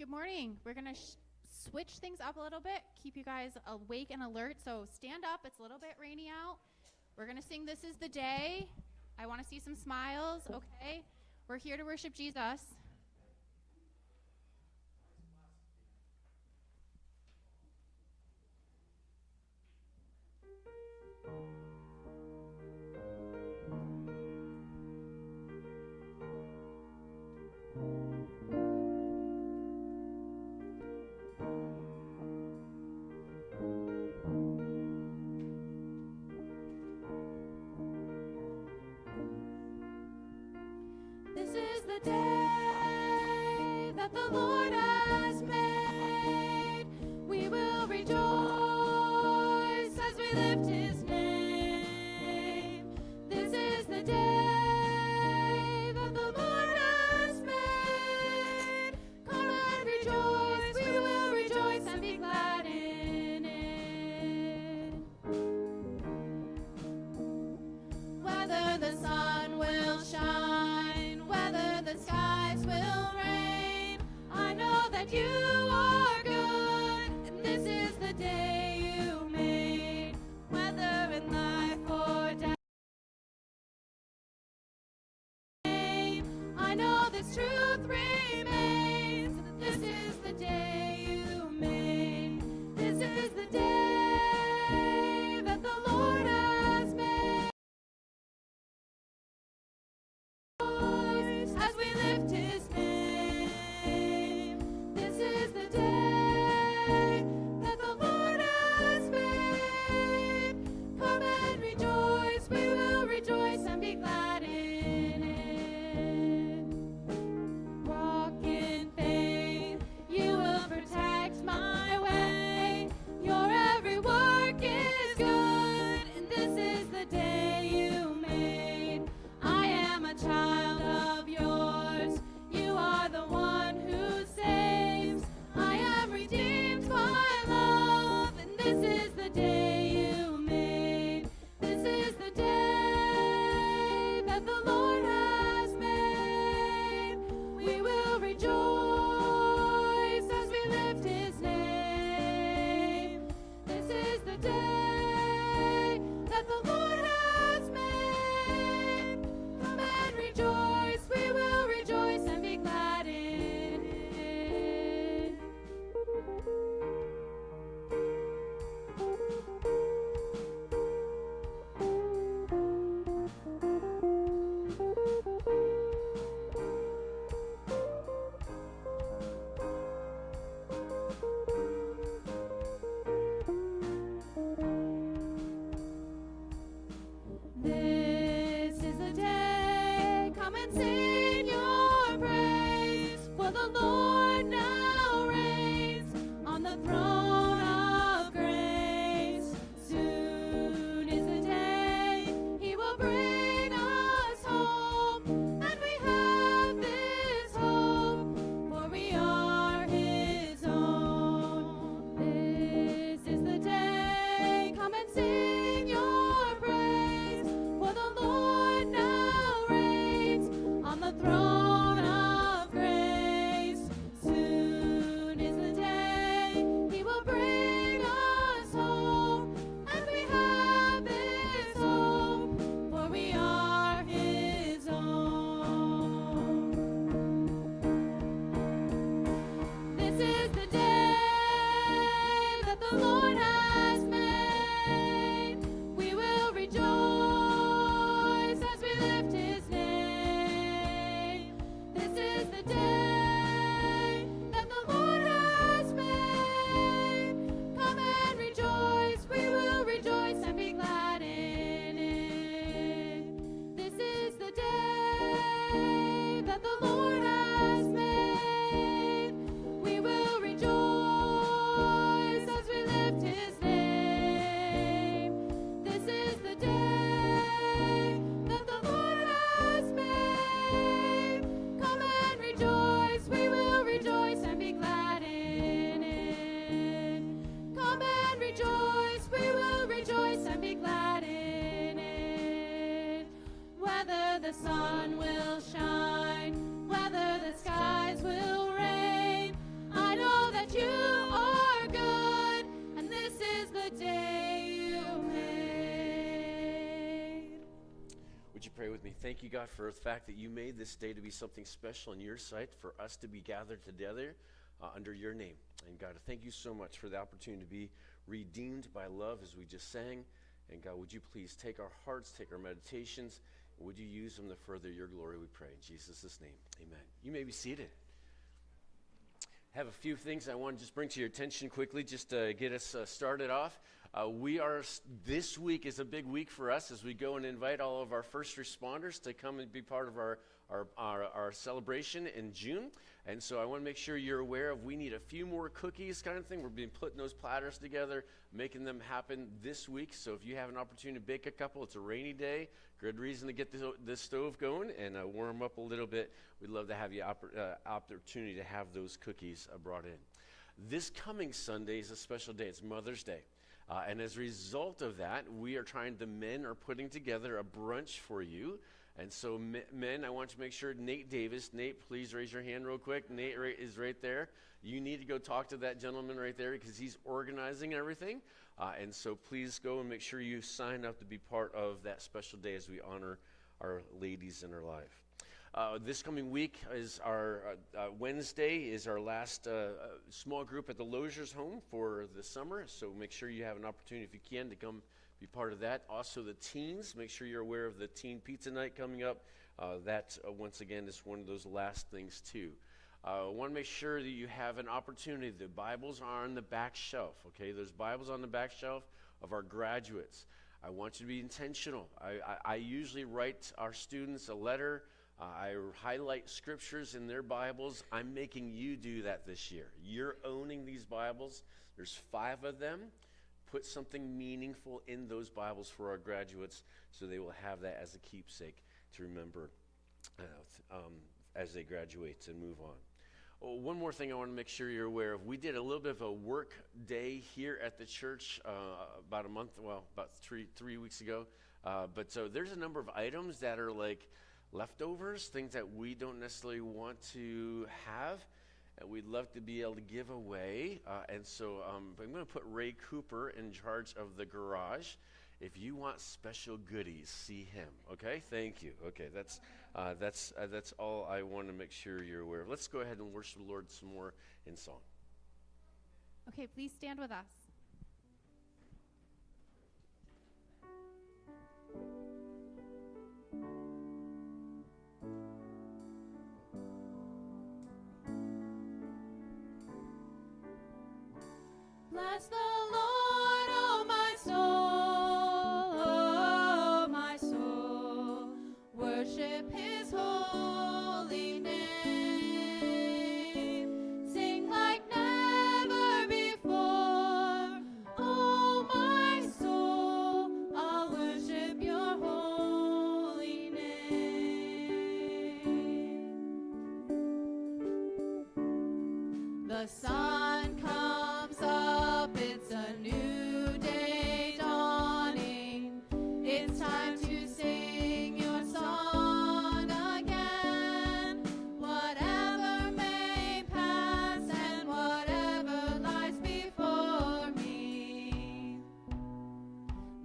Good morning. We're going to switch things up a little bit, keep you guys awake and alert. So stand up. It's a little bit rainy out. We're going to sing This Is the Day. I want to see some smiles, okay? We're here to worship Jesus. This is the day that the Lord has made. We will rejoice as we lift his name. This is the day that the Lord has made. Come and rejoice. We will rejoice and be glad in it. Whether the sun will shine, whether the skies will rain, I know that you are good, and this is the day you made. Whether in life or death, I know this truth remains. This is the day you made. This is the day that the Lord has made. As we lift his name, this is the day that the Lord has made. Come and rejoice, we will rejoice and be glad in it. Walk in faith, you will protect me. Thank you, God, for the fact that you made this day to be something special in your sight, for us to be gathered together under your name. And God, thank you so much for the opportunity to be redeemed by love as we just sang. And God, would you please take our hearts, take our meditations, and would you use them to further your glory, we pray. In Jesus' name, amen. You may be seated. I have a few things I want to just bring to your attention quickly, just to get us started off. This week is a big week for us as we go and invite all of our first responders to come and be part of our celebration in June. And so I want to make sure you're aware of, we need a few more cookies kind of thing. We've been putting those platters together, making them happen this week. So if you have an opportunity to bake a couple, it's a rainy day, good reason to get the stove going and warm up a little bit. We'd love to have you opportunity to have those cookies brought in. This coming Sunday is a special day. It's Mother's Day. And as a result of that, the men are putting together a brunch for you. And so men, I want you to make sure, Nate Davis, Nate, please raise your hand real quick. Nate is right there. You need to go talk to that gentleman right there because he's organizing everything. And so please go and make sure you sign up to be part of that special day as we honor our ladies in our life. This coming week is our Wednesday is our last small group at the Lozier's home for the summer. So make sure you have an opportunity, if you can, to come be part of that. Also the teens, make sure you're aware of the teen pizza night coming up. That once again is one of those last things too. I want to make sure that you have an opportunity. The Bibles are on the back shelf, okay? There's Bibles on the back shelf of our graduates. I want you to be intentional. I usually write our students a letter. I highlight scriptures in their Bibles. I'm making you do that this year. You're owning these Bibles. There's 5 of them. Put something meaningful in those Bibles for our graduates so they will have that as a keepsake to remember as they graduate and move on. Oh, one more thing I want to make sure you're aware of. We did a little bit of a work day here at the church about 3 weeks ago. But so there's a number of items that are like leftovers, things that we don't necessarily want to have, and we'd love to be able to give away. And so I'm going to put Ray Cooper in charge of the garage. If you want special goodies, see him. Okay, thank you. Okay, that's all I want to make sure you're aware of. Let's go ahead and worship the Lord some more in song. Okay, please stand with us. Bless the Lord, oh my soul, worship his holy name. Sing like never before, oh my soul, I'll worship your holy name. The sun comes up, it's a new day dawning. It's time to sing your song again. Whatever may pass and whatever lies before me,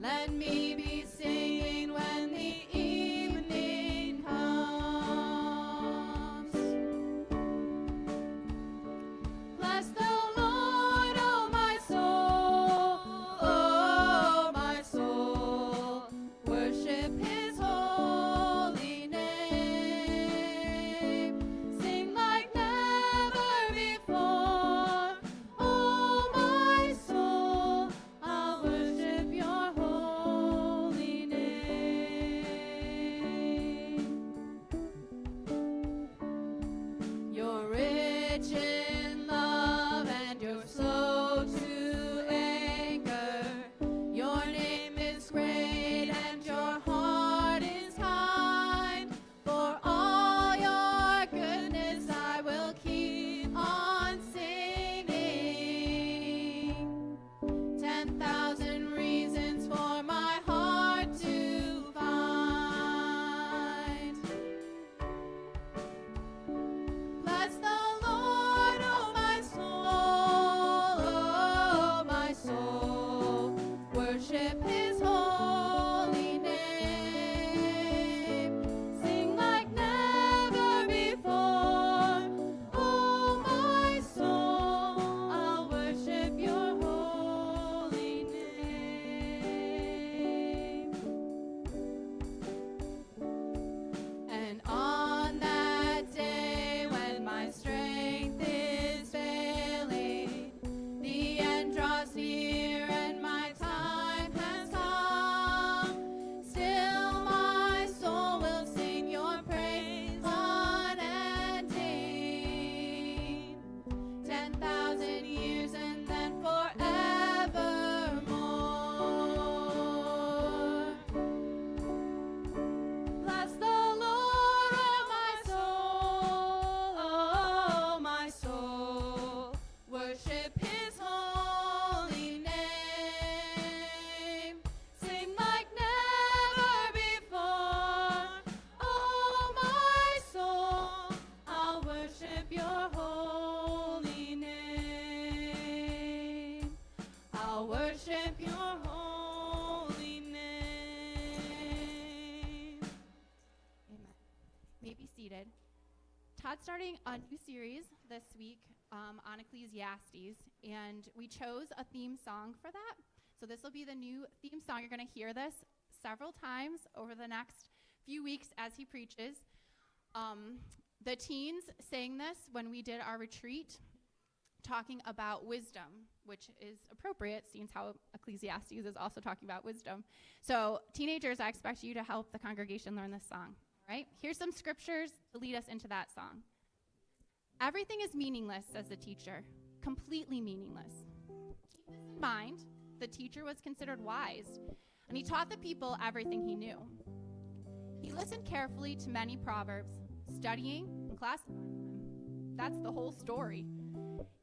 let me be singing when the evening comes. Bless the Lord, oh my soul, worship his holy name. Sing like never before, oh my soul, I'll worship your holy name. You're rich in love and you're slow to anger. Your name is great and your heart is kind. For all your goodness I will keep on singing. 10,000 reasons for my heart to find. Bless the Lord, may be seated. Todd's starting a new series this week on Ecclesiastes, and we chose a theme song for that. So this will be the new theme song. You're going to hear this several times over the next few weeks as he preaches. The teens sang this when we did our retreat, talking about wisdom, which is appropriate, seeing how Ecclesiastes is also talking about wisdom. So teenagers, I expect you to help the congregation learn this song. All right? Here's some scriptures to lead us into that song. Everything is meaningless, says the teacher, completely meaningless. Keep this in mind, the teacher was considered wise, and he taught the people everything he knew. He listened carefully to many proverbs, studying and classifying them. That's the whole story.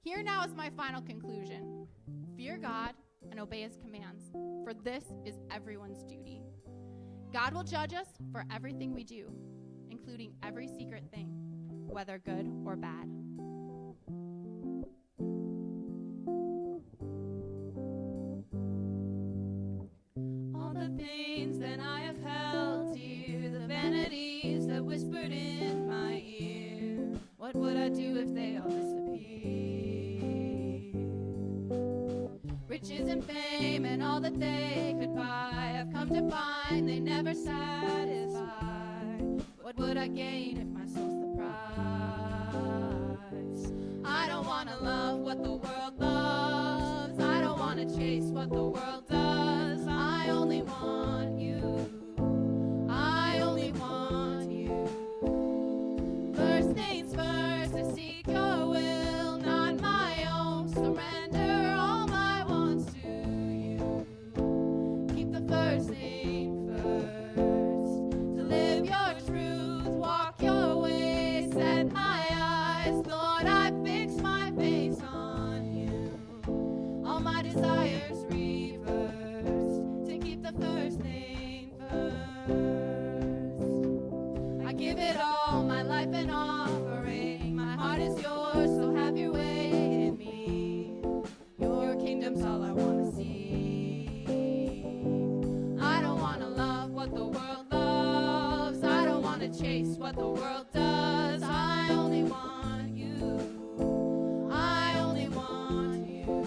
Here now is my final conclusion. Fear God and obey his commands, for this is everyone's duty. God will judge us for everything we do, including every secret thing, whether good or bad. All the things that I have held dear, the vanities that whispered in my ear, what would I do if they all disappeared? Riches and fame and all that they could buy, I've come to find they never satisfy. What would I gain if my soul's the prize? I don't want to love what the world loves. I don't want to chase what the world does. I only want you. I only want you. First things first, I seek your will, not my own. Surrender all my wants to you. Keep the first thing first. To live your truth, walk your way, set my eyes. Lord, I fix my face on you. All my desires reversed to keep the first thing first. I give it all, my life an offering. My heart is yours, so have your way in me. Your kingdom's all I want to see. I don't want to love what the world loves. I don't want to chase what the world does. I only want you. I only want you.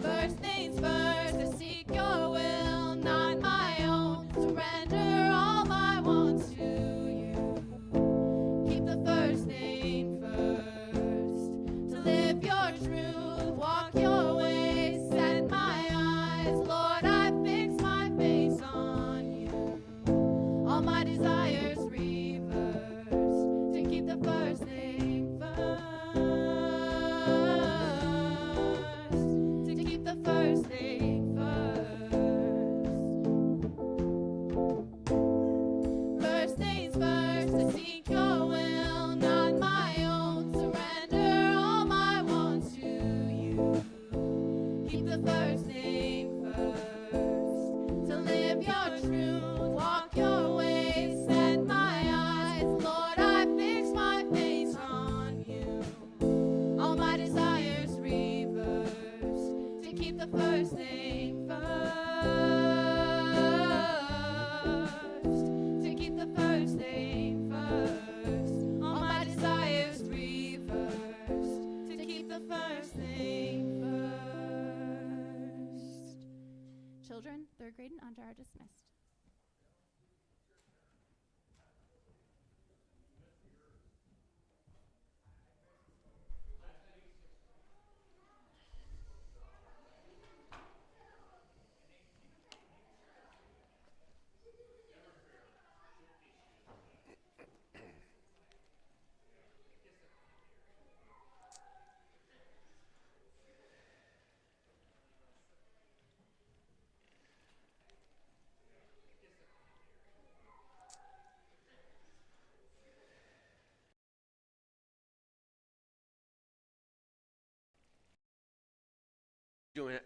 First things first, I seek your will, not my own. Surrender all my wants to you. Keep the first thing first. To live your truth, walk your way, set my eyes. Lord, I fix my face on you. All my desires reversed to keep the first thing first. To keep the first thing first. First things first, to seek your will, not my own. Surrender all my wants to you. Keep the first thing first. To live your truth, walk your way, set my eyes. Lord, I fix my face on you. All my desires reversed to keep the first thing first. To keep the first thing first. All my desires reversed to keep the first thing first. Children, third grade and under are dismissed.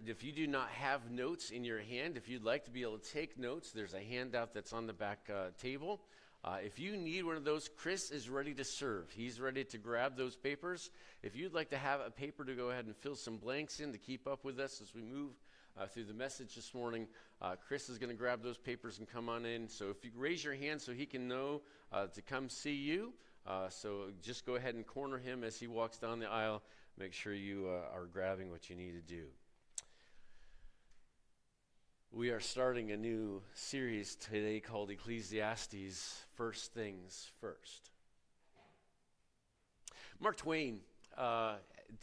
If you do not have notes in your hand, if you'd like to be able to take notes, there's a handout that's on the back table. If you need one of those, Chris is ready to serve. He's ready to grab those papers. If you'd like to have a paper to go ahead and fill some blanks in to keep up with us as we move through the message this morning. Chris is going to grab those papers and come on in. So if you raise your hand so he can know to come see you. So just go ahead and corner him as he walks down the aisle. Make sure you are grabbing what you need to do. We are starting a new series today called Ecclesiastes, First Things First. Mark Twain,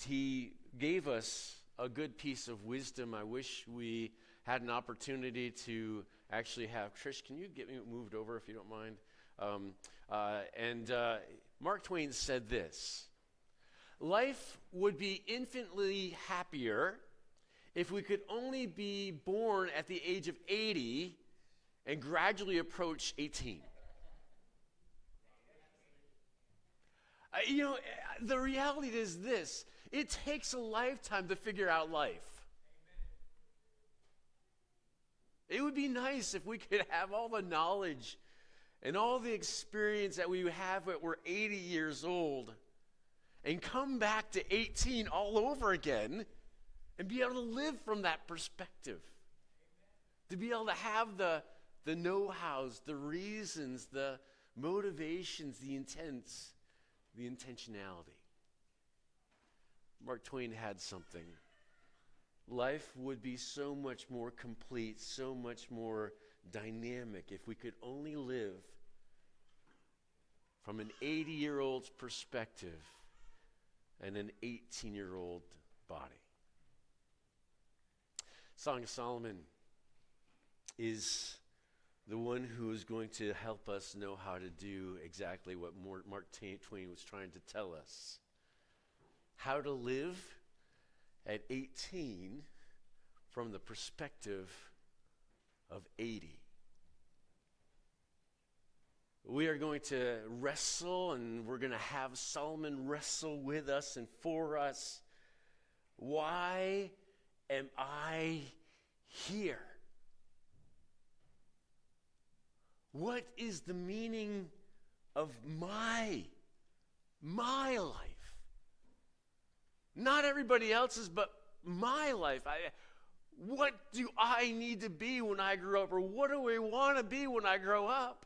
he gave us a good piece of wisdom. I wish we had an opportunity to actually have, Trish, can you get me moved over if you don't mind? Mark Twain said this: life would be infinitely happier if we could only be born at the age of 80 and gradually approach 18. The reality is this: it takes a lifetime to figure out life. It would be nice if we could have all the knowledge and all the experience that we have when we're 80 years old and come back to 18 all over again and be able to live from that perspective. To be able to have the know-hows, the reasons, the motivations, the intents, the intentionality. Mark Twain had something. Life would be so much more complete, so much more dynamic if we could only live from an 80-year-old's perspective and an 18-year-old body. Song of Solomon is the one who is going to help us know how to do exactly what Mark Twain was trying to tell us. How to live at 18 from the perspective of 80. We are going to wrestle, and we're going to have Solomon wrestle with us and for us. Why am I here? What is the meaning of my life? Not everybody else's, but my life. What do I need to be when I grow up? Or what do I want to be when I grow up?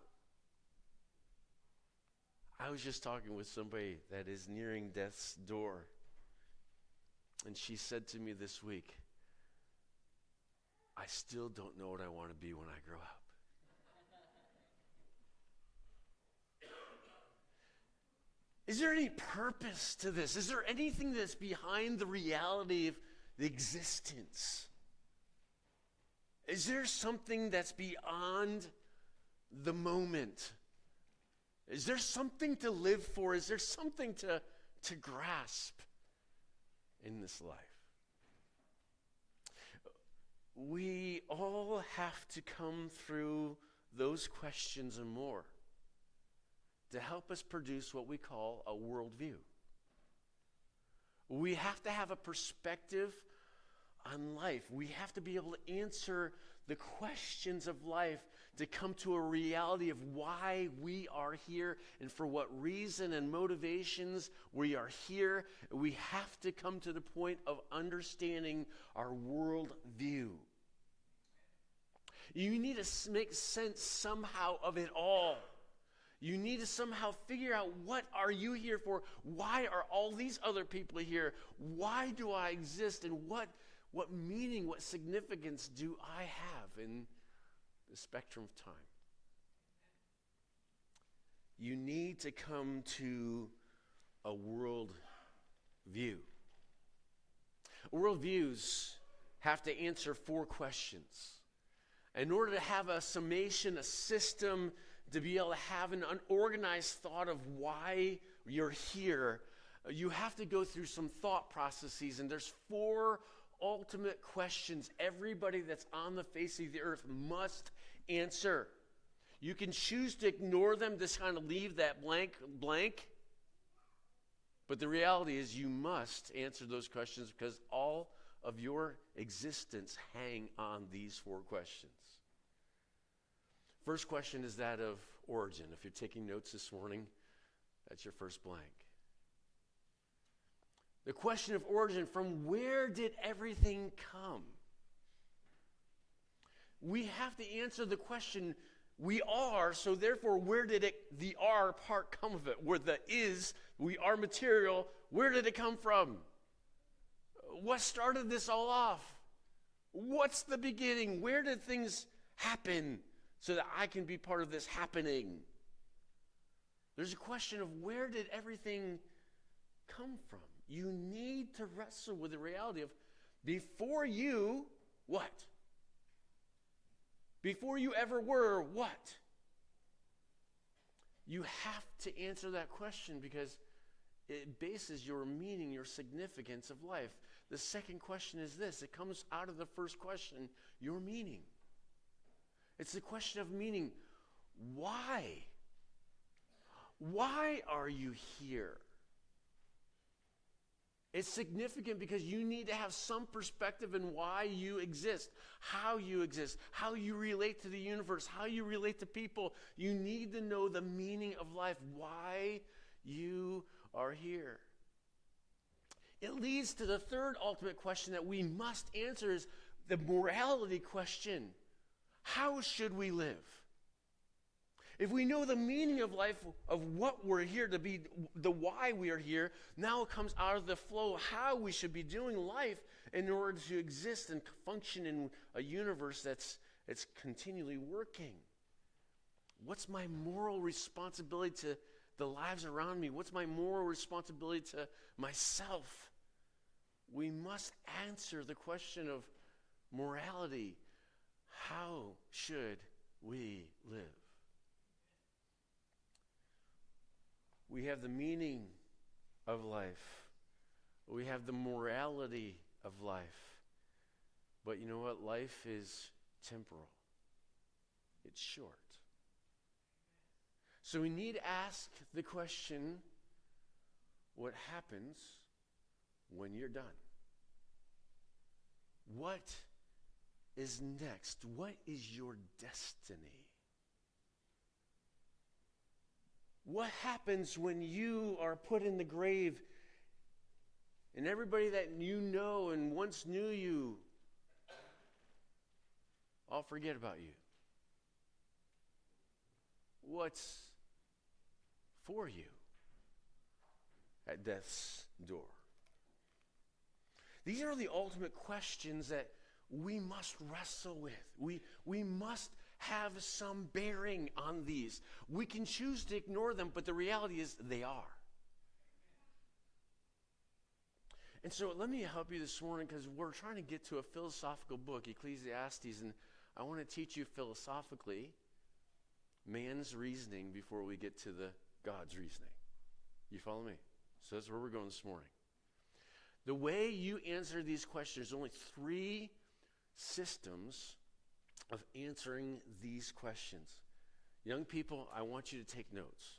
I was just talking with somebody that is nearing death's door. And she said to me this week, I still don't know what I want to be when I grow up. Is there any purpose to this? Is there anything that's behind the reality of the existence? Is there something that's beyond the moment? Is there something to live for? Is there something to grasp in this life? We all have to come through those questions and more to help us produce what we call a worldview. We have to have a perspective on life. We have to be able to answer the questions of life to come to a reality of why we are here and for what reason and motivations we are here. We have to come to the point of understanding our worldview. You need to make sense somehow of it all. You need to somehow figure out, what are you here for? Why are all these other people here? Why do I exist? And what meaning, what significance do I have in the spectrum of time? You need to come to a world view. Worldviews have to answer 4 questions. In order to have a summation, a system, to be able to have an unorganized thought of why you're here, you have to go through some thought processes, and there's 4 ultimate questions everybody that's on the face of the earth must answer. You can choose to ignore them, just kind of leave that blank, but the reality is you must answer those questions because all of your existence hang on these 4 questions. First question is that of origin. If you're taking notes this morning, that's your first blank. The question of origin: from where did everything come? we have to answer the question, we are, so therefore where did the are part come of it? Where the is, we are material, where did it come from? What started this all off? What's the beginning? Where did things happen so that I can be part of this happening? There's a question of where did everything come from? You need to wrestle with the reality of before you, what? Before you ever were, what? You have to answer that question because it bases your meaning, your significance of life. The second question is this. It comes out of the first question, your meaning. It's the question of meaning. Why? Why are you here? It's significant because you need to have some perspective in why you exist, how you relate to the universe, how you relate to people. You need to know the meaning of life, why you are here. It leads to the third ultimate question that we must answer is the morality question. How should we live? If we know the meaning of life, of what we're here to be, the why we are here, now it comes out of the flow how we should be doing life in order to exist and function in a universe that's continually working. What's my moral responsibility to the lives around me? What's my moral responsibility to myself? We must answer the question of morality. How should we live? We have the meaning of life. We have the morality of life. But you know what? Life is temporal. It's short. So we need to ask the question, what happens when you're done? What is next? What is your destiny? What happens when you are put in the grave and everybody that you know and once knew you all forget about you? What's for you at death's door? These are the ultimate questions that we must wrestle with. We must have some bearing on these. We can choose to ignore them, but the reality is they are. And so let me help you this morning because we're trying to get to a philosophical book, Ecclesiastes, and I want to teach you philosophically man's reasoning before we get to the God's reasoning. You follow me? So that's where we're going this morning. The way you answer these questions, there's only 3 systems of answering these questions. Young people, I want you to take notes.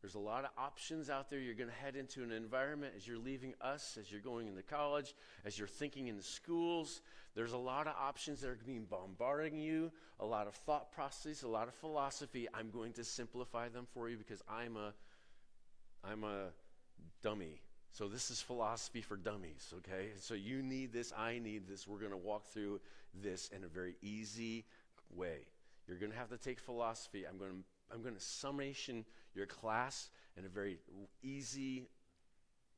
There's a lot of options out there. You're going to head into an environment as you're leaving us, as you're going into college, as you're thinking in the schools. There's a lot of options that are being bombarding you, a lot of thought processes, a lot of philosophy. I'm going to simplify them for you because I'm a dummy. So this is philosophy for dummies, okay? So you need this, I need this. We're going to walk through this in a very easy way. You're going to have to take philosophy. I'm going to summation your class in a very easy,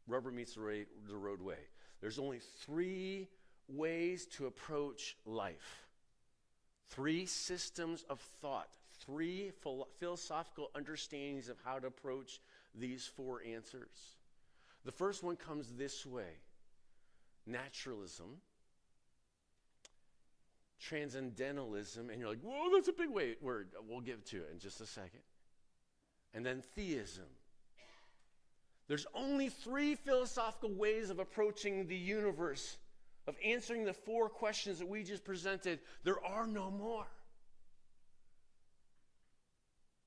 rubber meets the road way. There's only 3 ways to approach life. 3 systems of thought. 3 philosophical understandings of how to approach these 4 answers. The first one comes this way: naturalism, transcendentalism, and you're like, whoa, that's a big word. We'll get to it in just a second. And then theism. There's only 3 philosophical ways of approaching the universe, of answering the 4 questions that we just presented. There are no more.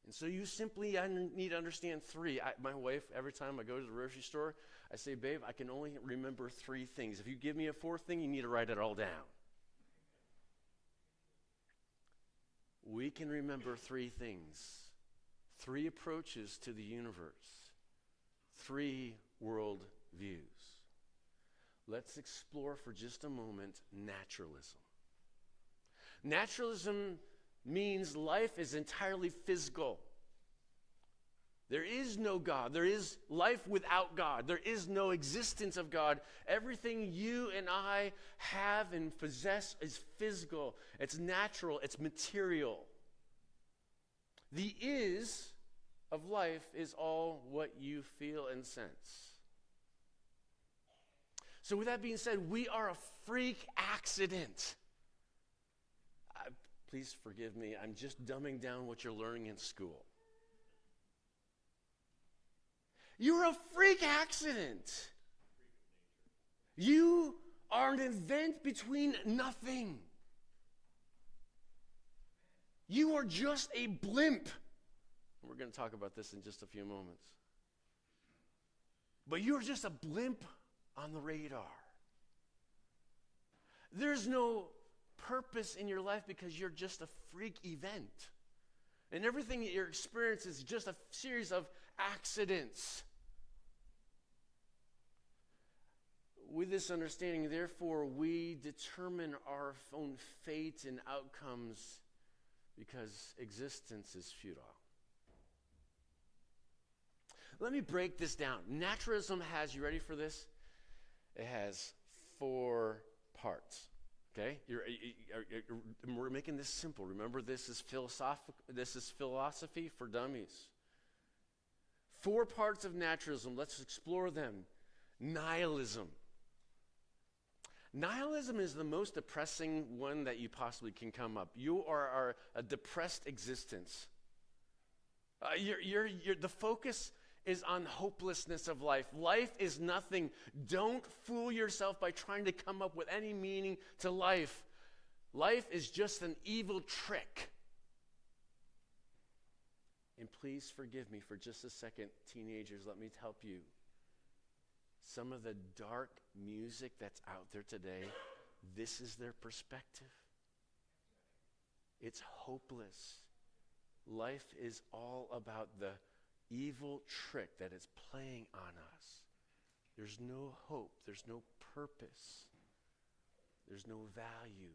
And so you simply need to understand 3. My wife, every time I go to the grocery store, I say, babe, I can only remember 3 things. If you give me a 4th thing, you need to write it all down. We can remember 3 things. 3 approaches to the universe. 3 world views. Let's explore for just a moment naturalism. Naturalism means life is entirely physical. There is no God. There is life without God. There is no existence of God. Everything you and I have and possess is physical. It's natural. It's material. The is of life is all what you feel and sense. So with that being said, we are a freak accident. Please forgive me. I'm just dumbing down what you're learning in school. You're a freak accident. You are an event between nothing. You are just a blimp. We're going to talk about this in just a few moments. But you're just a blimp on the radar. There's no purpose in your life because you're just a freak event. And everything that you experience is just a series of accidents. With this understanding, therefore, we determine our own fate and outcomes because existence is futile. Let me break this down. Naturalism has, you ready for this? It has 4 parts. Okay? We're making this simple. Remember, this is philosophy for dummies. 4 parts of naturalism. Let's explore them. Nihilism. Nihilism is the most depressing one that you possibly can come up. You are a depressed existence. The focus is on hopelessness of life. Life is nothing. Don't fool yourself by trying to come up with any meaning to life. Life is just an evil trick. And please forgive me for just a second, teenagers, let me help you. Some of the dark music that's out there today, this is their perspective. It's hopeless. Life is all about the evil trick that is playing on us. There's no hope. There's no purpose. There's no value.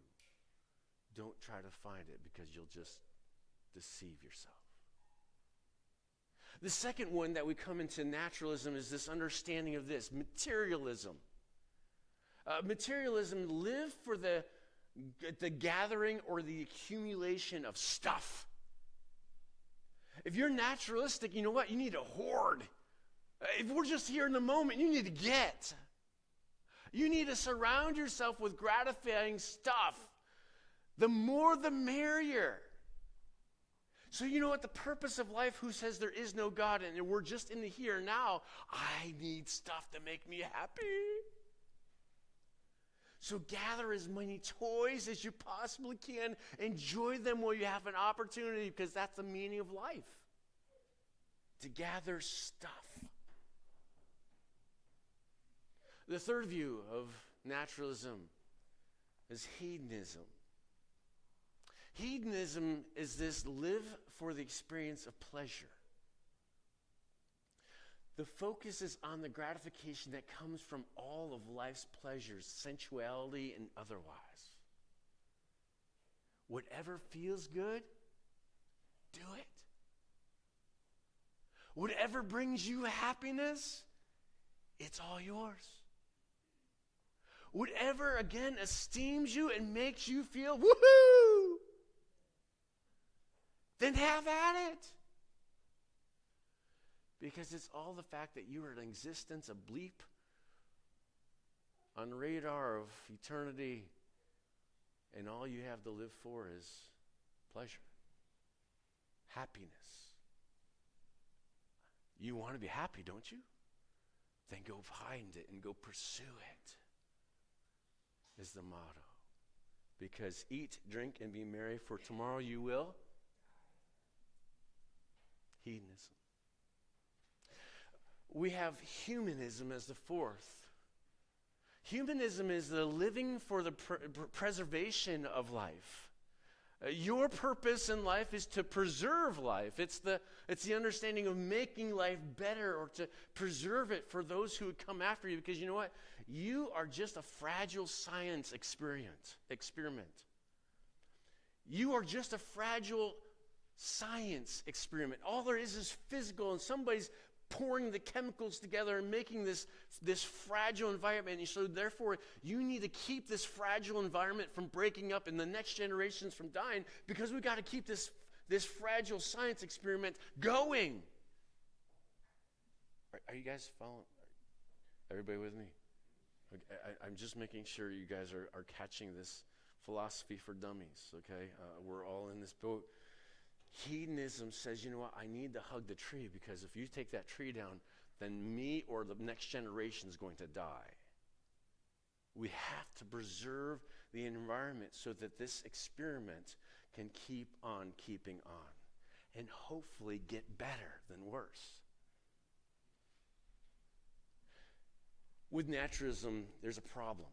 Don't try to find it because you'll just deceive yourself. The second one that we come into naturalism is this understanding of this, materialism. Materialism live for the gathering or the accumulation of stuff. If you're naturalistic, you know what? You need to hoard. If we're just here in the moment, you need to get. You need to surround yourself with gratifying stuff. The more the merrier. So you know what? The purpose of life, who says there is no God and we're just in the here and now, I need stuff to make me happy. So gather as many toys as you possibly can. Enjoy them while you have an opportunity because that's the meaning of life. To gather stuff. The third view of naturalism is hedonism. Hedonism is this live for the experience of pleasure. The focus is on the gratification that comes from all of life's pleasures, sensuality and otherwise. Whatever feels good, do it. Whatever brings you happiness, it's all yours. Whatever, again, esteems you and makes you feel woohoo, then have at it. Because it's all the fact that you are an existence, a bleep on the radar of eternity, and all you have to live for is pleasure, happiness. You want to be happy, don't you? Then go find it and go pursue it, is the motto. Because eat, drink, and be merry, for tomorrow you will. Hedonism. We have humanism as the fourth. Humanism is the living for the preservation of life. Your purpose in life is to preserve life. It's the understanding of making life better or to preserve it for those who would come after you. Because you know what? You are just a fragile science experiment. You are just a fragile science experiment. All there is physical, and somebody's pouring the chemicals together and making this fragile environment. And so therefore, you need to keep this fragile environment from breaking up and the next generations from dying, because we've got to keep this fragile science experiment going. Are you guys following? Everybody with me? I'm just making sure you guys are catching this philosophy for dummies, okay? We're all in this boat. Hedonism says, you know what, I need to hug the tree, because if you take that tree down, then me or the next generation is going to die. We have to preserve the environment so that this experiment can keep on keeping on and hopefully get better than worse. With naturalism, there's a problem.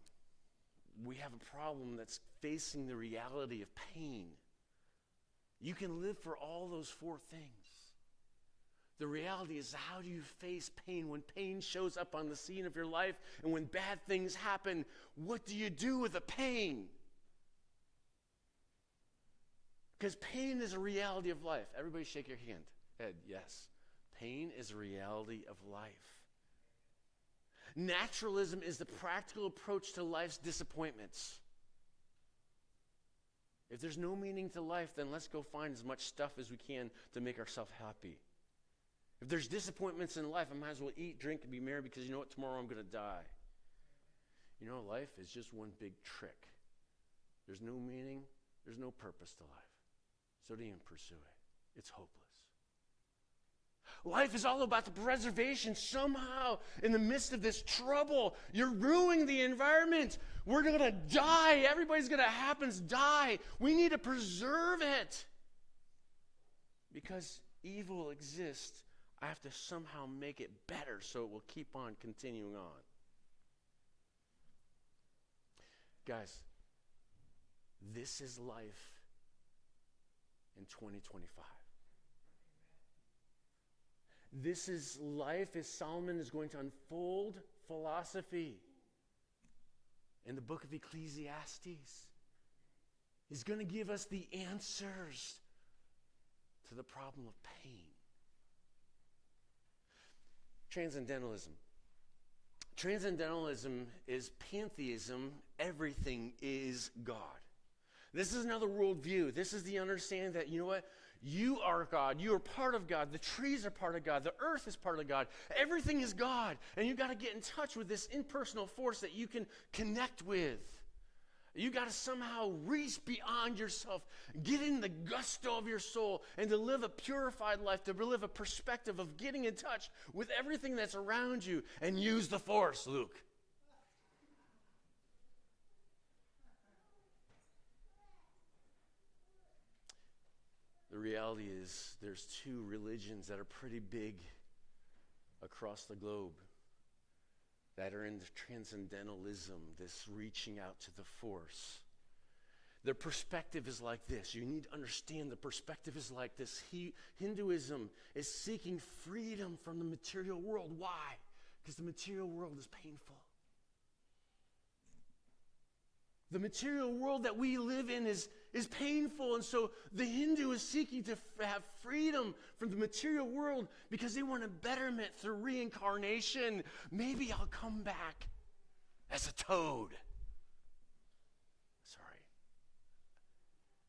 We have a problem that's facing the reality of pain. You can live for all those four things. The reality is, how do you face pain? When pain shows up on the scene of your life and when bad things happen, what do you do with the pain? Because pain is a reality of life. Everybody shake your head. Yes. Pain is a reality of life. Naturalism is the practical approach to life's disappointments. If there's no meaning to life, then let's go find as much stuff as we can to make ourselves happy. If there's disappointments in life, I might as well eat, drink, and be merry, because you know what? Tomorrow I'm going to die. You know, life is just one big trick. There's no meaning. There's no purpose to life. So don't even pursue it. It's hopeless. Life is all about the preservation. Somehow, in the midst of this trouble, you're ruining the environment. We're going to die. Everybody's going to die. We need to preserve it. Because evil exists, I have to somehow make it better so it will keep on continuing on. Guys, this is life in 2025. This is life as Solomon is going to unfold philosophy in the book of Ecclesiastes. He's going to give us the answers to the problem of pain. Transcendentalism. Transcendentalism is pantheism. Everything is God. This is another worldview. This is the understanding that, you know what? You are God. You are part of God. The trees are part of God. The earth is part of God. Everything is God. And you've got to get in touch with this impersonal force that you can connect with. You've got to somehow reach beyond yourself, get in the gusto of your soul, and to live a purified life, to live a perspective of getting in touch with everything that's around you, and use the force, Luke. The reality is there's two religions that are pretty big across the globe that are into transcendentalism, this reaching out to the force. Their perspective is like this. You need to understand the perspective is like this. Hinduism is seeking freedom from the material world. Why? Because the material world is painful. The material world that we live in is painful, and so the Hindu is seeking to have freedom from the material world because they want a betterment through reincarnation. Maybe I'll come back as a toad. Sorry.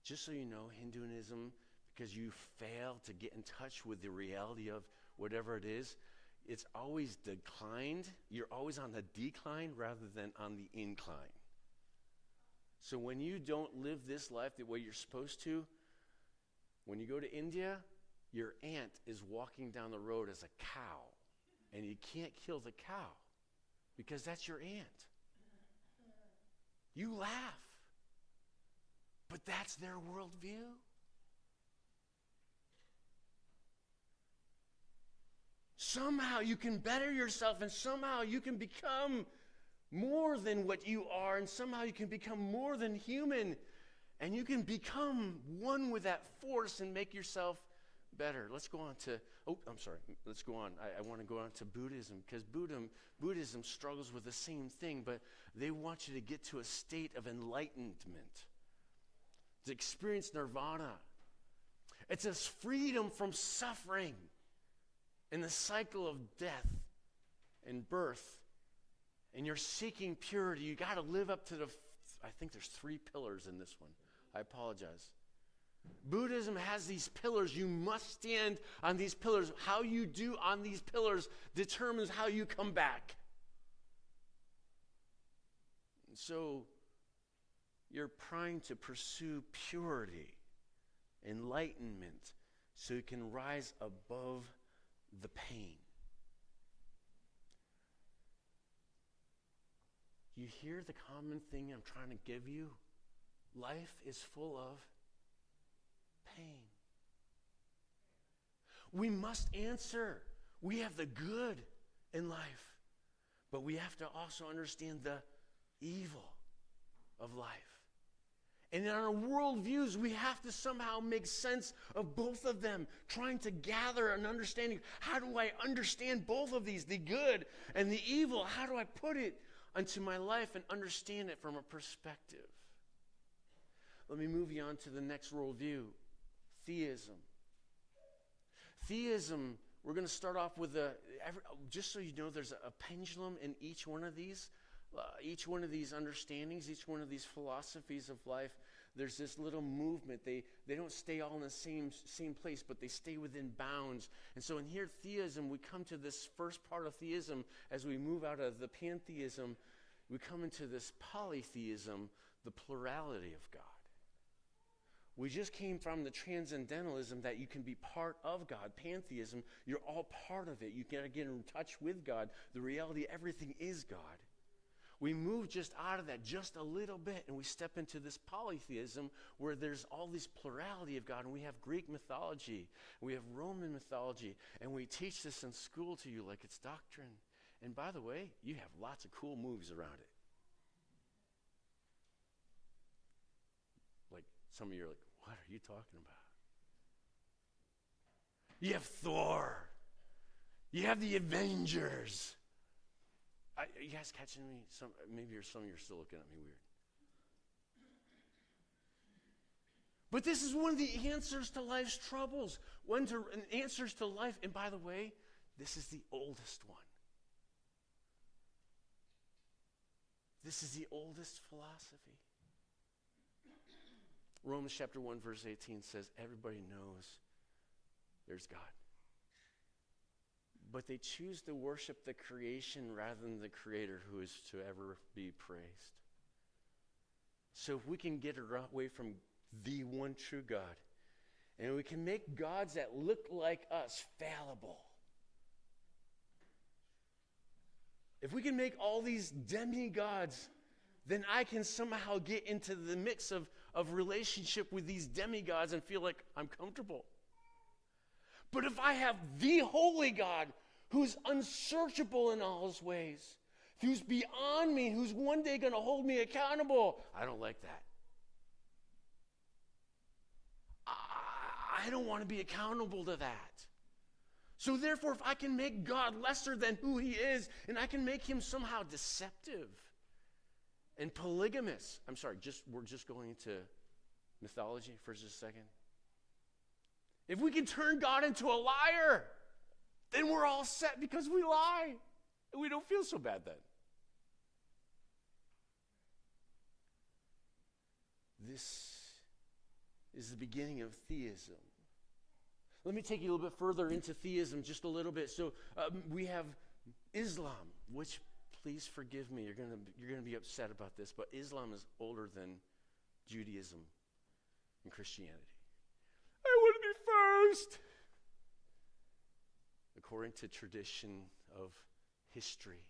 Just so you know, Hinduism, because you fail to get in touch with the reality of whatever it is, it's always declined. You're always on the decline rather than on the incline. So when you don't live this life the way you're supposed to, when you go to India, your aunt is walking down the road as a cow, and you can't kill the cow because that's your aunt. You laugh, but that's their worldview. Somehow you can better yourself, and somehow you can become more than what you are, and somehow you can become more than human, and you can become one with that force and make yourself better. Let's go on to, let's go on. I want to go on to Buddhism, because Buddhism struggles with the same thing, but they want you to get to a state of enlightenment. to experience nirvana. It's a freedom from suffering and the cycle of death and birth. And you're seeking purity. You got to live up to I think there's 3 pillars in this one. I apologize. Buddhism has these pillars. You must stand on these pillars. How you do on these pillars determines how you come back. So you're trying to pursue purity, enlightenment, so you can rise above the pain. You hear the common thing I'm trying to give you? Life is full of pain. We must answer. We have the good in life, but we have to also understand the evil of life. And in our worldviews, we have to somehow make sense of both of them, trying to gather an understanding. How do I understand both of these, the good and the evil? How do I put it into my life and understand it from a perspective? Let me move you on to the next worldview, theism. Theism, we're going to start off with just so you know, there's a pendulum in each one of these understandings, each one of these philosophies of life. There's this little movement. They don't stay all in the same place, but they stay within bounds. And so in here, theism, we come to this first part of theism. As we move out of the pantheism, we come into this polytheism, the plurality of God. We just came from the transcendentalism that you can be part of God. Pantheism, you're all part of it. You got to get in touch with God. The reality, everything is God. We move just out of that just a little bit, and we step into this polytheism where there's all this plurality of God, and we have Greek mythology, we have Roman mythology, and we teach this in school to you like it's doctrine. And by the way, you have lots of cool movies around it. Like, some of you are like, what are you talking about? You have Thor. You have the Avengers. Are you guys catching me? Maybe some of you are still looking at me weird. But this is one of the answers to life's troubles. Answers to life. And by the way, this is the oldest one. This is the oldest philosophy. Romans chapter 1, verse 18 says, everybody knows there's God. But they choose to worship the creation rather than the Creator, who is to ever be praised. So if we can get away from the one true God, and we can make gods that look like us fallible, if we can make all these demigods, then I can somehow get into the mix of relationship with these demigods and feel like I'm comfortable. But if I have the holy God, who's unsearchable in all his ways, who's beyond me, who's one day going to hold me accountable, I don't like that. I don't want to be accountable to that. So therefore, if I can make God lesser than who he is, and I can make him somehow deceptive and polygamous. I'm sorry, we're just going into mythology for just a second. If we can turn God into a liar, then we're all set because we lie. And we don't feel so bad then. This is the beginning of theism. Let me take you a little bit further into theism, just a little bit. So we have Islam, which, please forgive me, you're going to be upset about this, but Islam is older than Judaism and Christianity. I want to be first. According to tradition of history,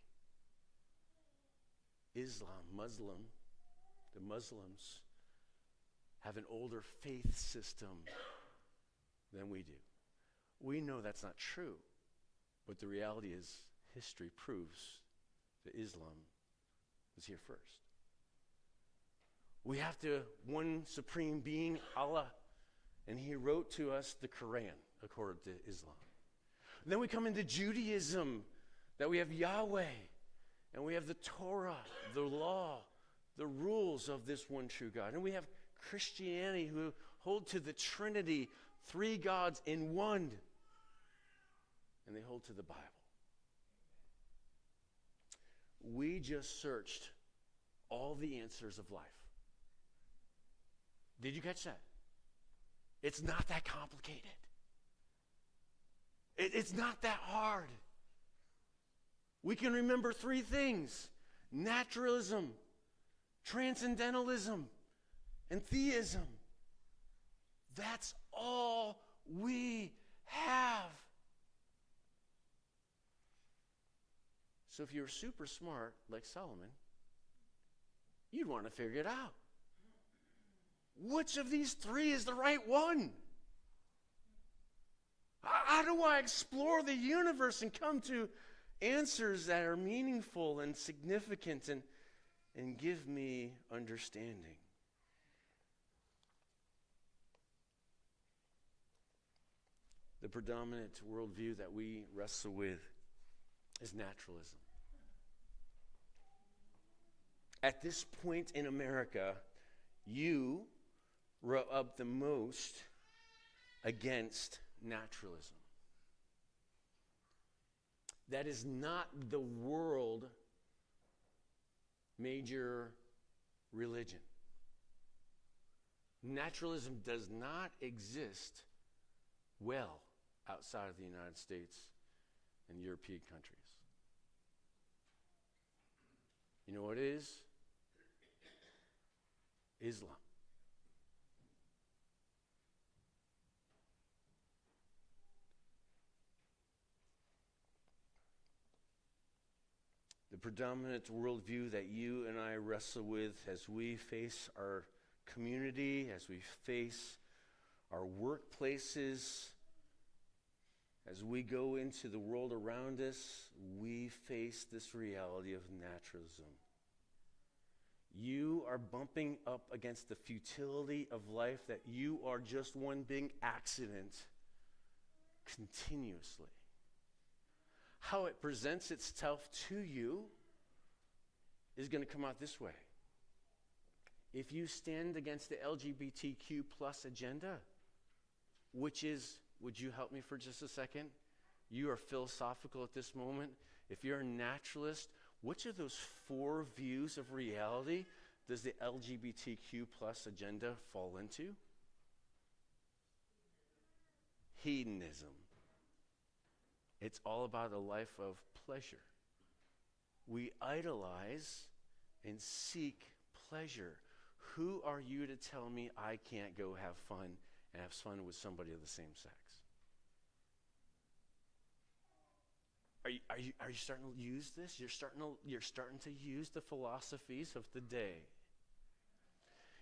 the Muslims have an older faith system than we do. We know that's not true, but the reality is history proves that Islam was here first. We have one supreme being, Allah, and he wrote to us the Quran, according to Islam. Then we come into Judaism, that we have Yahweh, and we have the Torah, the law, the rules of this one true God. And we have Christianity, who hold to the Trinity, three gods in one, and they hold to the Bible. We just searched all the answers of life. Did you catch that? It's not that complicated. It's not that hard. We can remember three things: naturalism, transcendentalism, and theism. That's all we have. So if you're super smart, like Solomon, you'd want to figure it out. Which of these three is the right one? How do I explore the universe and come to answers that are meaningful and significant and give me understanding? The predominant worldview that we wrestle with is naturalism. At this point in America, you row up the most against naturalism. That is not the world major religion. Naturalism does not exist well outside of the United States and European countries. You know what it is? Islam. The predominant worldview that you and I wrestle with as we face our community, as we face our workplaces, as we go into the world around us, we face this reality of naturalism. You are bumping up against the futility of life, that you are just one big accident continuously. How it presents itself to you is going to come out this way. If you stand against the LGBTQ plus agenda, which is, would you help me for just a second? You are philosophical at this moment. If you're a naturalist, which of those four views of reality does the LGBTQ plus agenda fall into? Hedonism. It's all about a life of pleasure. We idolize and seek pleasure. Who are you to tell me I can't go have fun and have fun with somebody of the same sex? Are you starting to use this? You're starting to use the philosophies of the day.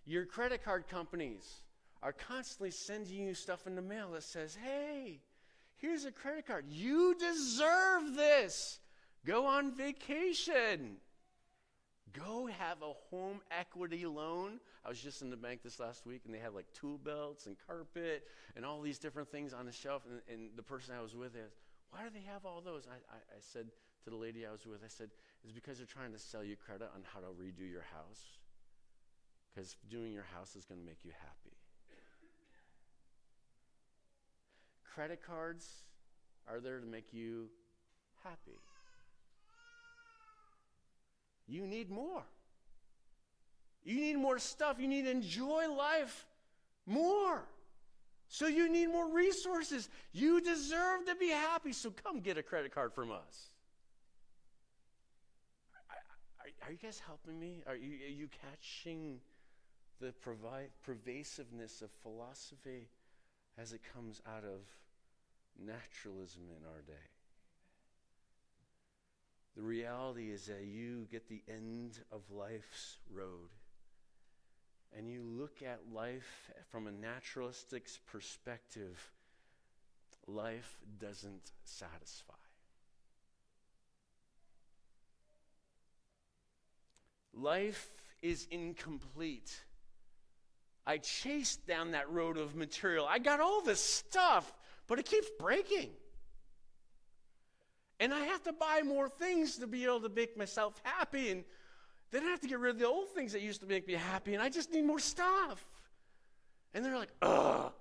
Your credit card companies are constantly sending you stuff in the mail that says, hey, here's a credit card. You deserve this. Go on vacation. Go have a home equity loan. I was just in the bank this last week, and they had like tool belts and carpet and all these different things on the shelf. And the person I was with asked, why do they have all those? I said to the lady I was with, I said, it's because they're trying to sell you credit on how to redo your house. Because doing your house is going to make you happy. Credit cards are there to make you happy. You need more. You need more stuff. You need to enjoy life more. So you need more resources. You deserve to be happy, so come get a credit card from us. Are you guys helping me? Are you catching the pervasiveness of philosophy as it comes out of naturalism in our day? The reality is that you get the end of life's road, and you look at life from a naturalistic perspective. Life doesn't satisfy. Life is incomplete. I chased down that road of material. I got all this stuff, but it keeps breaking. And I have to buy more things to be able to make myself happy. And then I have to get rid of the old things that used to make me happy. And I just need more stuff. And they're like, ugh,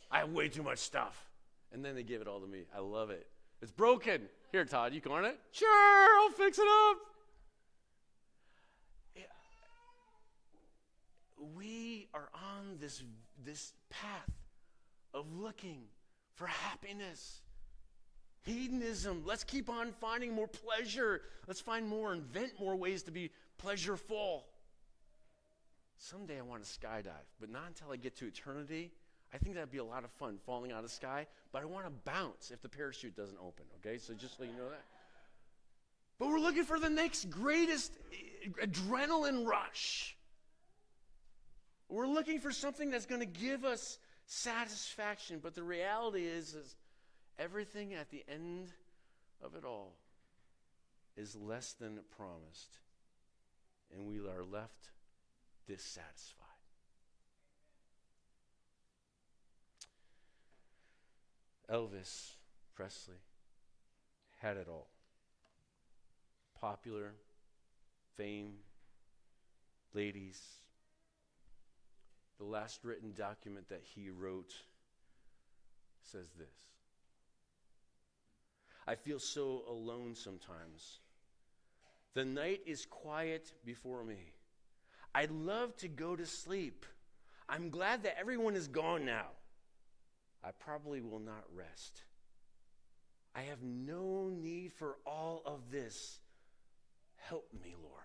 I have way too much stuff. And then they give it all to me. I love it. It's broken. Here, Todd, you can on it? Sure, I'll fix it up. We are on this path of looking for happiness. Hedonism. Let's keep on finding more pleasure. Let's find more, invent more ways to be pleasureful. Someday I want to skydive, but not until I get to eternity. I think that'd be a lot of fun, falling out of the sky, but I want to bounce if the parachute doesn't open, okay? So just so you know that. But we're looking for the next greatest adrenaline rush. We're looking for something that's going to give us satisfaction, but the reality is everything at the end of it all is less than promised, and we are left dissatisfied. Elvis Presley had it all. Popular, fame, ladies. The last written document that he wrote says this: I feel so alone sometimes. The night is quiet before me. I'd love to go to sleep. I'm glad that everyone is gone now. I probably will not rest. I have no need for all of this. Help me, Lord.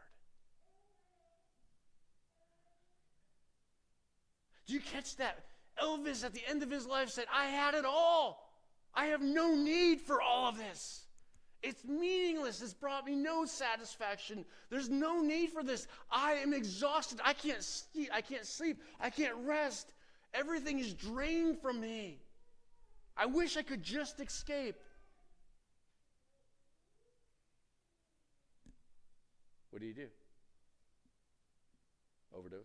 Do you catch that? Elvis at the end of his life said, I had it all. I have no need for all of this. It's meaningless. It's brought me no satisfaction. There's no need for this. I am exhausted. I can't sleep. I can't rest. Everything is drained from me. I wish I could just escape. What do? Overdose?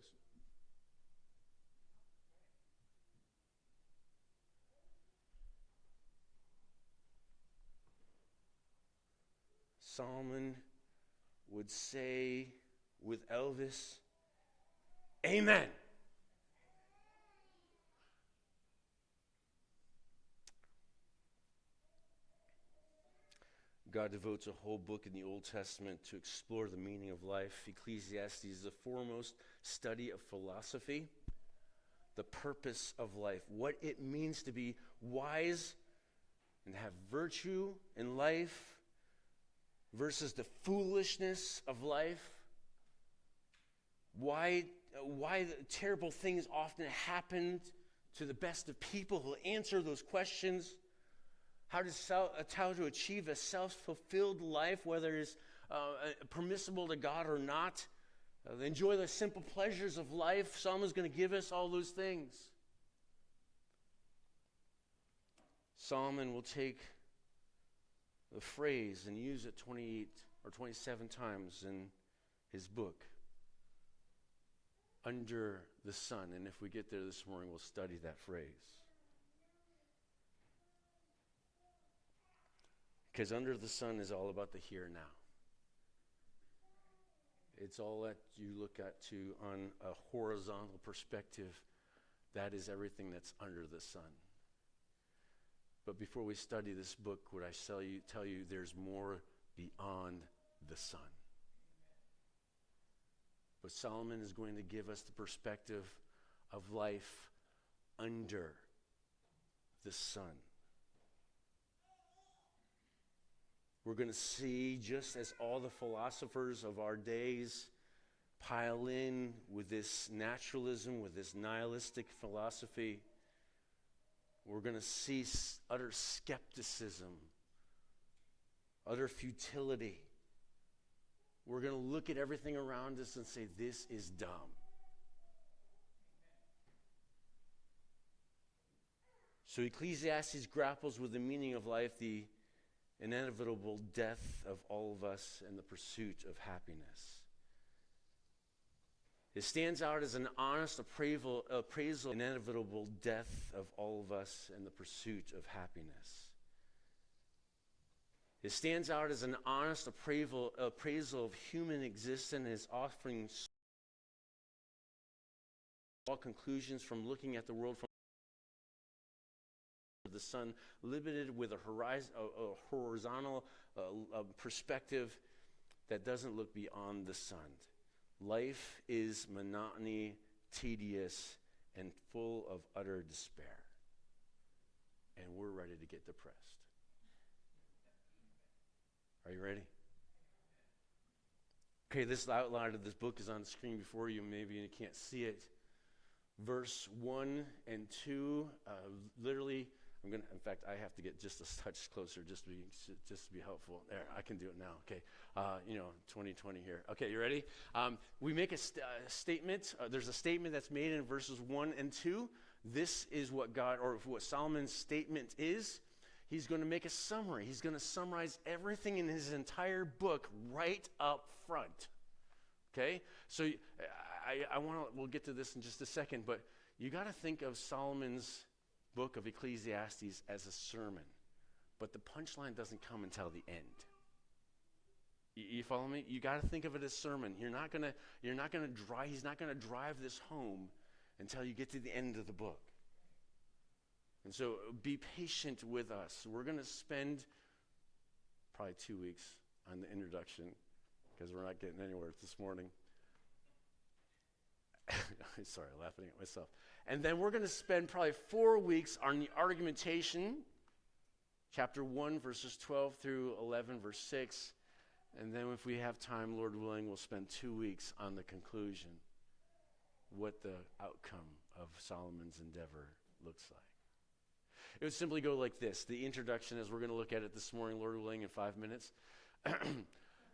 Solomon would say with Elvis, Amen. God devotes a whole book in the Old Testament to explore the meaning of life. Ecclesiastes is the foremost study of philosophy, the purpose of life, what it means to be wise and have virtue in life versus the foolishness of life. Why the terrible things often happen to the best of people who answer those questions. How to achieve a self-fulfilled life, whether it's permissible to God or not. Enjoy the simple pleasures of life. Solomon's going to give us all those things. Solomon will take the phrase and use it 28 or 27 times in his book, under the sun. And if we get there this morning, we'll study that phrase. Because under the sun is all about the here and now. It's all that you look at to on a horizontal perspective. That is everything that's under the sun. But before we study this book, would I tell you there's more beyond the sun. But Solomon is going to give us the perspective of life under the sun. We're going to see, just as all the philosophers of our days pile in with this naturalism, with this nihilistic philosophy, we're going to see utter skepticism, utter futility. We're going to look at everything around us and say, this is dumb. So Ecclesiastes grapples with the meaning of life, the inevitable death of all of us, and the pursuit of happiness. It stands out as an honest appraisal, inevitable death of all of us, and the pursuit of happiness. It stands out as an honest appraisal of human existence, and is offering all conclusions from looking at the world from the sun, limited with a horizontal perspective that doesn't look beyond the sun. Life is monotony, tedious, and full of utter despair. And we're ready to get depressed. Are you ready? Okay, this outline of this book is on the screen before you. Maybe you can't see it. Verse 1 and 2, literally, in fact, I have to get just a touch closer just to be helpful. There, I can do it now. Okay, 2020 here. Okay, you ready? We make a statement. There's a statement that's made in verses 1 and 2. This is what what Solomon's statement is. He's going to make a summary. He's going to summarize everything in his entire book right up front. Okay? So we'll get to this in just a second, but you got to think of Solomon's book of Ecclesiastes as a sermon. But the punchline doesn't come until the end. You follow me? You got to think of it as sermon. He's not going to drive this home until you get to the end of the book. And so be patient with us. We're going to spend probably 2 weeks on the introduction because we're not getting anywhere this morning. Sorry, laughing at myself. And then we're going to spend probably 4 weeks on the argumentation, chapter 1, verses 12 through 11, verse 6. And then if we have time, Lord willing, we'll spend 2 weeks on the conclusion, what the outcome of Solomon's endeavor looks like. It would simply go like this. The introduction, as we're going to look at it this morning, Lord willing, in 5 minutes.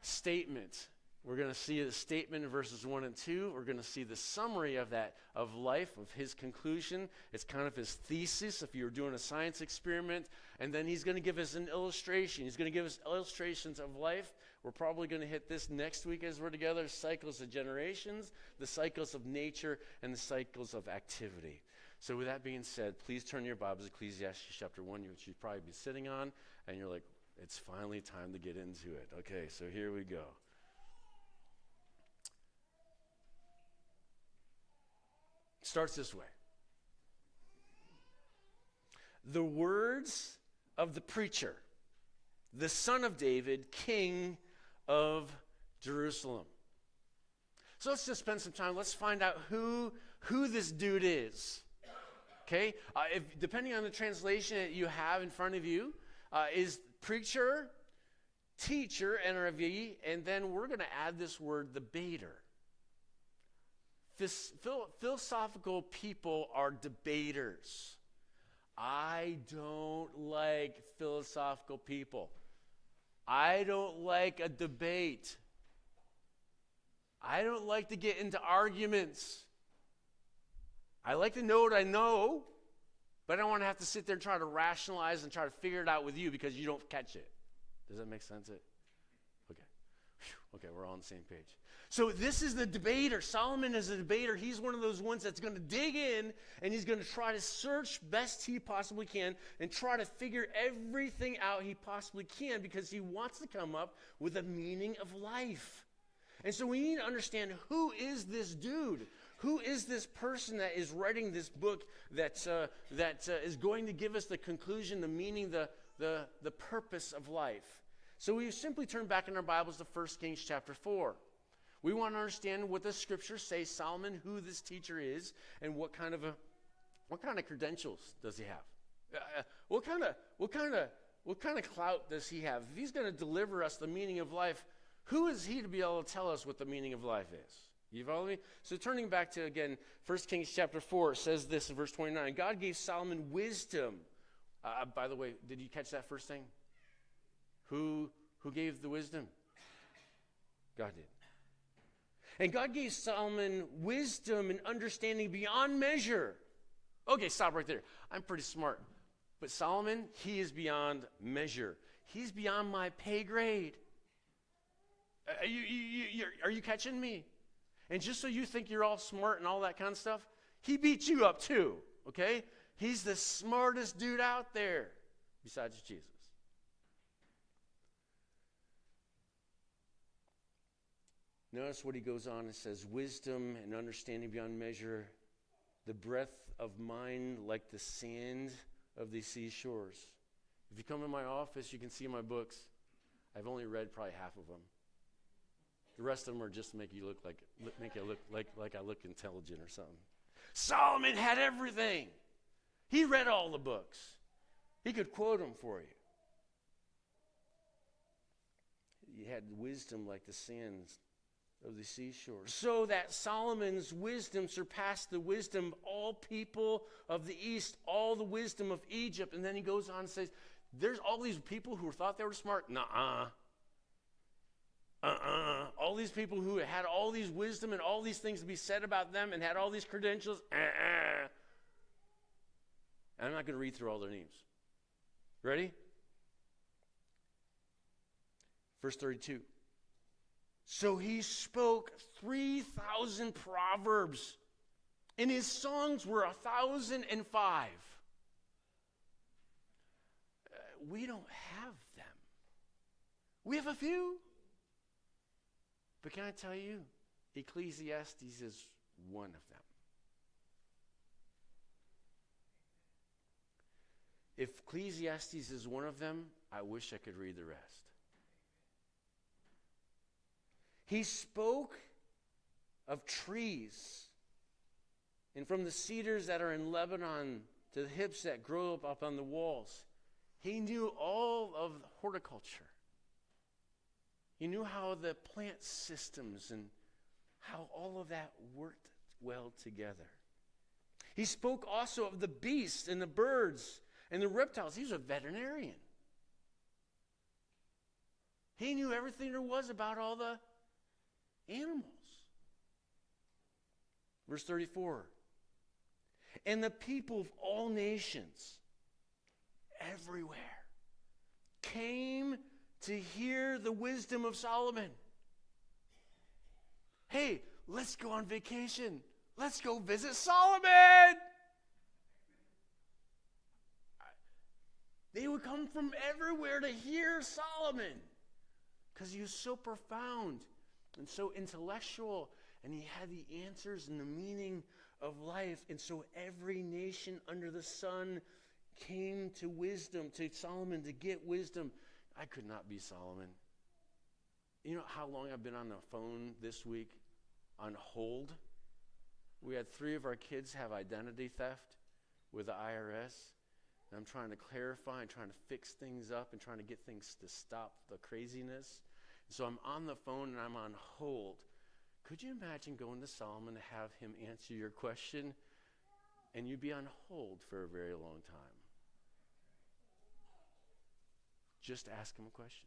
Statement. We're going to see the statement in verses 1 and 2. We're going to see the summary of that, of life, of his conclusion. It's kind of his thesis if you were doing a science experiment. And then he's going to give us an illustration. He's going to give us illustrations of life. We're probably going to hit this next week as we're together. Cycles of generations, the cycles of nature, and the cycles of activity. So with that being said, please turn your Bibles to Ecclesiastes chapter 1, which you'd probably be sitting on. And you're like, it's finally time to get into it. Okay, so here we go. Starts this way. The words of the preacher, the son of David, king of Jerusalem. So let's just spend some time. Let's find out who this dude is. Okay? Depending on the translation that you have in front of you, is preacher, teacher, NRV, and then we're going to add this word, debater. Philosophical people are debaters. I don't like philosophical people. I don't like a debate. I don't like to get into arguments. I like to know what I know, but I don't want to have to sit there and try to rationalize and try to figure it out with you because you don't catch it. Does that make sense? Okay. Okay, we're all on the same page. So this is the debater. Solomon is a debater. He's one of those ones that's going to dig in, and he's going to try to search best he possibly can and try to figure everything out he possibly can because he wants to come up with a meaning of life. And so we need to understand, who is this dude? Who is this person that is writing this book that is going to give us the conclusion, the meaning, the purpose of life? So we simply turn back in our Bibles to 1 Kings chapter 4. We want to understand what the scriptures say, Solomon, who this teacher is, and what kind of credentials does he have? What kind of clout does he have? If he's going to deliver us the meaning of life, who is he to be able to tell us what the meaning of life is? You follow me? So turning back to, again, 1 Kings chapter 4, says this in verse 29. God gave Solomon wisdom. By the way, did you catch that first thing? Who gave the wisdom? God did. And God gave Solomon wisdom and understanding beyond measure. Okay, stop right there. I'm pretty smart. But Solomon, he is beyond measure. He's beyond my pay grade. Are you catching me? And just so you think you're all smart and all that kind of stuff, he beat you up too, okay? He's the smartest dude out there besides Jesus. Notice what he goes on and says, wisdom and understanding beyond measure the breadth of mine like the sand of the seashores. If you come in my office, you can see my books. I've only read probably half of them. The rest of them are just to make you look like I look intelligent or something. Solomon had everything. He read all the books. He could quote them for you. He had wisdom like the sands of the seashore. So that Solomon's wisdom surpassed the wisdom of all people of the East, all the wisdom of Egypt. And then he goes on and says, there's all these people who thought they were smart. Nuh-uh. All these people who had all these wisdom and all these things to be said about them and had all these credentials. And I'm not going to read through all their names. Ready? Verse 32. So he spoke 3,000 proverbs, and his songs were 1,005. We don't have them. We have a few. But can I tell you, Ecclesiastes is one of them. If Ecclesiastes is one of them, I wish I could read the rest. He spoke of trees, and from the cedars that are in Lebanon to the hips that grow up on the walls. He knew all of horticulture. He knew how the plant systems and how all of that worked well together. He spoke also of the beasts and the birds and the reptiles. He was a veterinarian. He knew everything there was about all the animals. Verse 34. And the people of all nations, everywhere, came to hear the wisdom of Solomon. Hey, let's go on vacation. Let's go visit Solomon. They would come from everywhere to hear Solomon because he was so profound and so intellectual, and he had the answers and the meaning of life. And so every nation under the sun came to wisdom, to Solomon, to get wisdom. I could not be Solomon. You know how long I've been on the phone this week on hold? We had 3 of our kids have identity theft with the IRS. And I'm trying to clarify and trying to fix things up and trying to get things to stop the craziness. So I'm on the phone and I'm on hold. Could you imagine going to Solomon to have him answer your question and you'd be on hold for a very long time? Just ask him a question.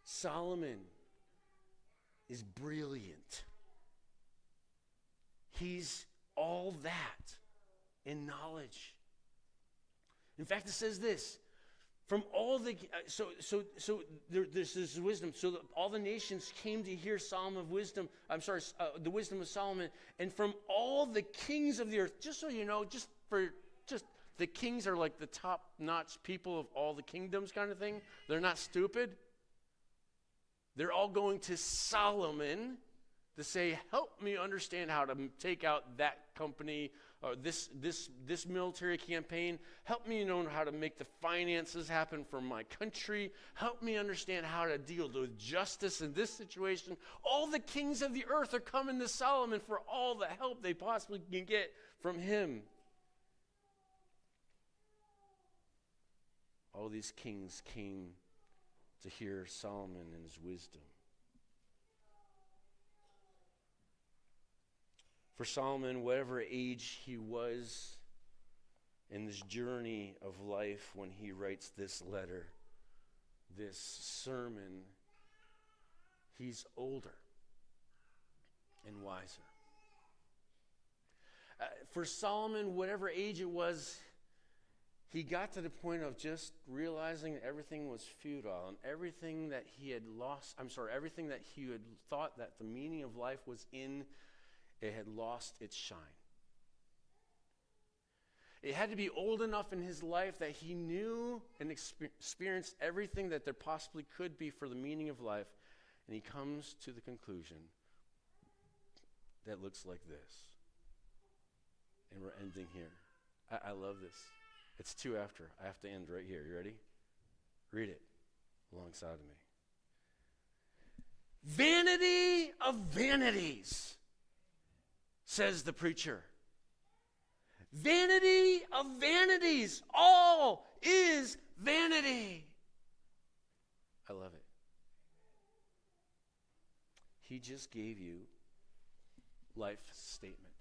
Solomon is brilliant. He's all that in knowledge. In fact, it says this. From all the there's this wisdom. So all the nations came to hear the wisdom of Solomon, and from all the kings of the earth. Just so you know, just the kings are like the top-notch people of all the kingdoms, kind of thing. They're not stupid. They're all going to Solomon to say, "Help me understand how to take out that company." Or this military campaign. Help me know how to make the finances happen for my country. Help me understand how to deal with justice in this situation. All the kings of the earth are coming to Solomon for all the help they possibly can get from him. All these kings came to hear Solomon and his wisdom. For Solomon, whatever age he was in this journey of life when he writes this letter, this sermon, he's older and wiser. For Solomon, whatever age it was, he got to the point of just realizing that everything was futile and everything that he had everything that he had thought that the meaning of life was in, it had lost its shine. It had to be old enough in his life that he knew and experienced everything that there possibly could be for the meaning of life. And he comes to the conclusion, that looks like this. And we're ending here. I love this. It's 2 after. I have to end right here. You ready? Read it alongside of me. Vanity of vanities, says the preacher. Vanity of vanities. All is vanity. I love it. He just gave you life statement.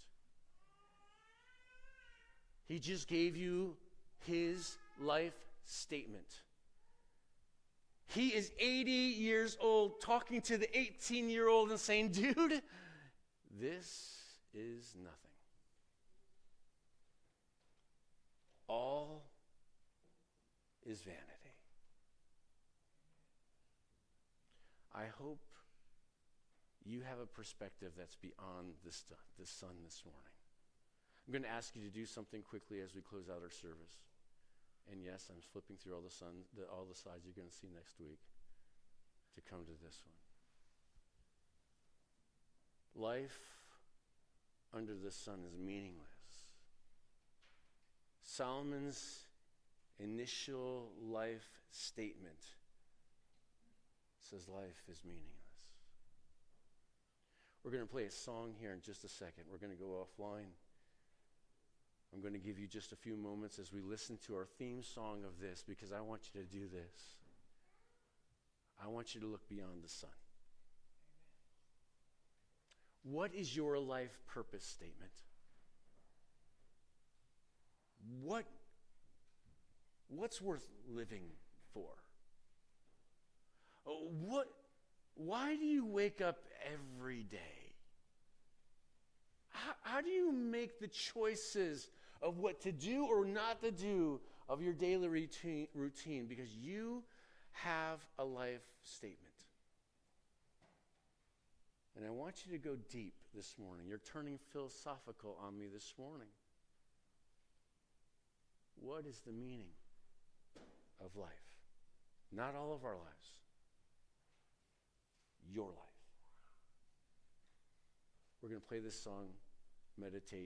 He just gave you his life statement. He is 80 years old talking to the 18-year-old and saying, dude, this is nothing. All is vanity. I hope you have a perspective that's beyond the sun this morning. I'm going to ask you to do something quickly as we close out our service. And yes, I'm flipping through all the slides you're going to see next week to come to this one. Life under the sun is meaningless. Solomon's initial life statement says life is meaningless. We're going to play a song here in just a second. We're going to go offline. I'm going to give you just a few moments as we listen to our theme song of this, because I want you to do this. I want you to look beyond the sun. What is your life purpose statement? What's worth living for? Why do you wake up every day? How do you make the choices of what to do or not to do of your daily routine? Because you have a life statement. And I want you to go deep this morning. You're turning philosophical on me this morning. What is the meaning of life? Not all of our lives. Your life. We're going to play this song, Meditate.